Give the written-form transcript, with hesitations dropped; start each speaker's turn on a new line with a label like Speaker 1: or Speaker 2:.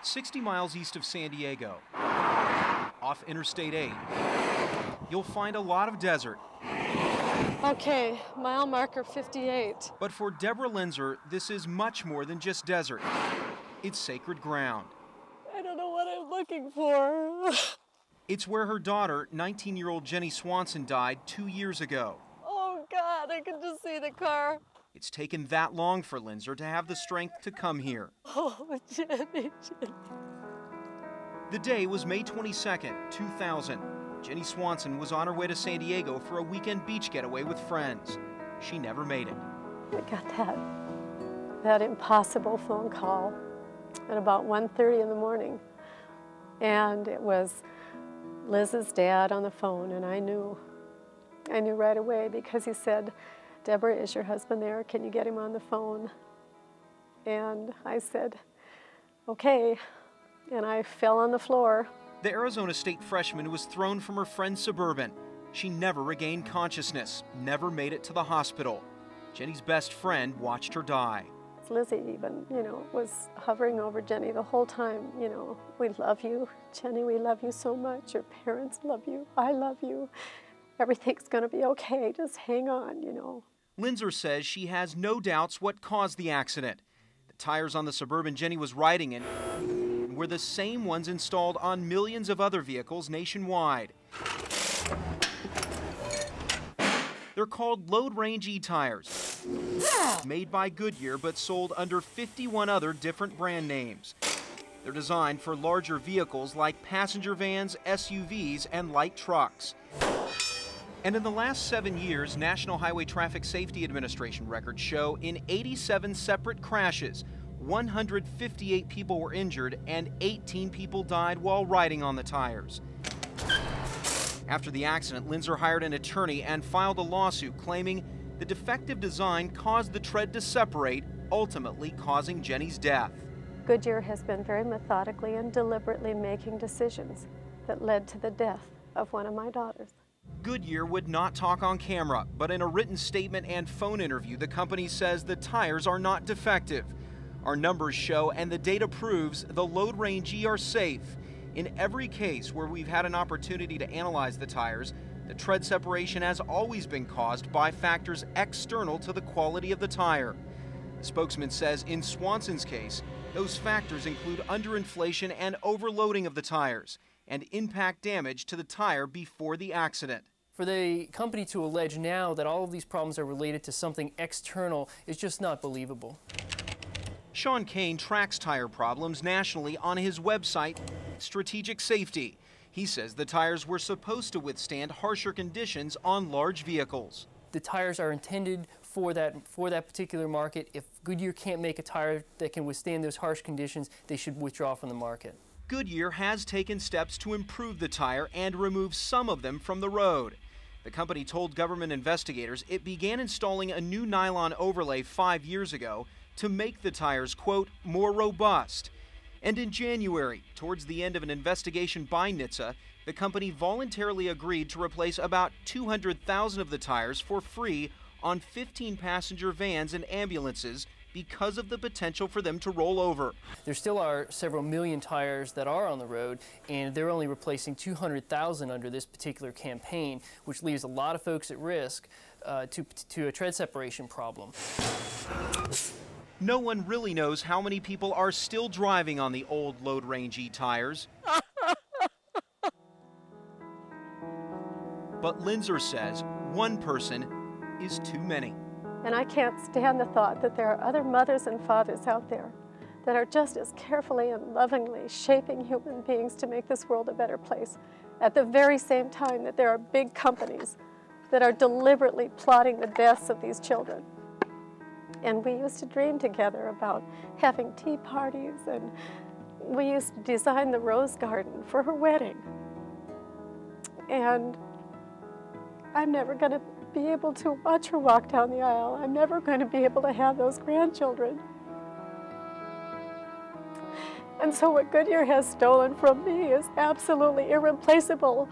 Speaker 1: 60 miles east of San Diego, off Interstate 8, you'll find a lot of desert.
Speaker 2: Okay, mile marker 58.
Speaker 1: But for Deborah Linzer, this is much more than just desert. It's sacred ground.
Speaker 2: I don't know what I'm looking for.
Speaker 1: It's where her daughter, 19-year-old Jenny Swanson, died 2 years ago.
Speaker 2: Oh God, I can just see the car.
Speaker 1: It's taken that long for Linzer to have the strength to come here.
Speaker 2: Oh, Jenny.
Speaker 1: The day was May 22nd, 2000. Jenny Swanson was on her way to San Diego for a weekend beach getaway with friends. She never made it.
Speaker 2: I got that impossible phone call at about 1:30 in the morning. And it was Liz's dad on the phone, and I knew right away because he said, "Deborah, is your husband there? Can you get him on the phone?" And I said, "Okay," and I fell on the floor.
Speaker 1: The Arizona State freshman was thrown from her friend's Suburban. She never regained consciousness, never made it to the hospital. Jenny's best friend watched her die.
Speaker 2: Lizzie even, was hovering over Jenny the whole time. "We love you, Jenny, we love you so much. Your parents love you, I love you. Everything's gonna be okay, just hang on,
Speaker 1: Linzer says she has no doubts what caused the accident. The tires on the Suburban Jenny was riding in were the same ones installed on millions of other vehicles nationwide. They're called Load Range E-tires, made by Goodyear but sold under 51 other different brand names. They're designed for larger vehicles like passenger vans, SUVs, and light trucks. And in the last 7 years, National Highway Traffic Safety Administration records show in 87 separate crashes, 158 people were injured and 18 people died while riding on the tires. After the accident, Linzer hired an attorney and filed a lawsuit claiming the defective design caused the tread to separate, ultimately causing Jenny's death.
Speaker 2: Goodyear has been very methodically and deliberately making decisions that led to the death of one of my daughters.
Speaker 1: Goodyear would not talk on camera, but in a written statement and phone interview, the company says the tires are not defective. Our numbers show and the data proves the Load Range E are safe. In every case where we've had an opportunity to analyze the tires, the tread separation has always been caused by factors external to the quality of the tire. The spokesman says in Swanson's case, those factors include underinflation and overloading of the tires, and impact damage to the tire before the accident.
Speaker 3: For the company to allege now that all of these problems are related to something external is just not believable.
Speaker 1: Sean Kane tracks tire problems nationally on his website, Strategic Safety. He says the tires were supposed to withstand harsher conditions on large vehicles.
Speaker 3: The tires are intended for that particular market. If Goodyear can't make a tire that can withstand those harsh conditions, they should withdraw from the market.
Speaker 1: Goodyear has taken steps to improve the tire and remove some of them from the road. The company told government investigators it began installing a new nylon overlay 5 years ago to make the tires, quote, more robust. And in January, towards the end of an investigation by NHTSA, the company voluntarily agreed to replace about 200,000 of the tires for free on 15 passenger vans and ambulances because of the potential for them to roll over.
Speaker 3: There still are several million tires that are on the road, and they're only replacing 200,000 under this particular campaign, which leaves a lot of folks at risk to a tread separation problem.
Speaker 1: No one really knows how many people are still driving on the old Load Range E tires. But Linzer says one person is too many.
Speaker 2: And I can't stand the thought that there are other mothers and fathers out there that are just as carefully and lovingly shaping human beings to make this world a better place, at the very same time that there are big companies that are deliberately plotting the deaths of these children. And we used to dream together about having tea parties, and we used to design the rose garden for her wedding. And I'm never going to be able to watch her walk down the aisle. I'm never going to be able to have those grandchildren. And so what Goodyear has stolen from me is absolutely irreplaceable.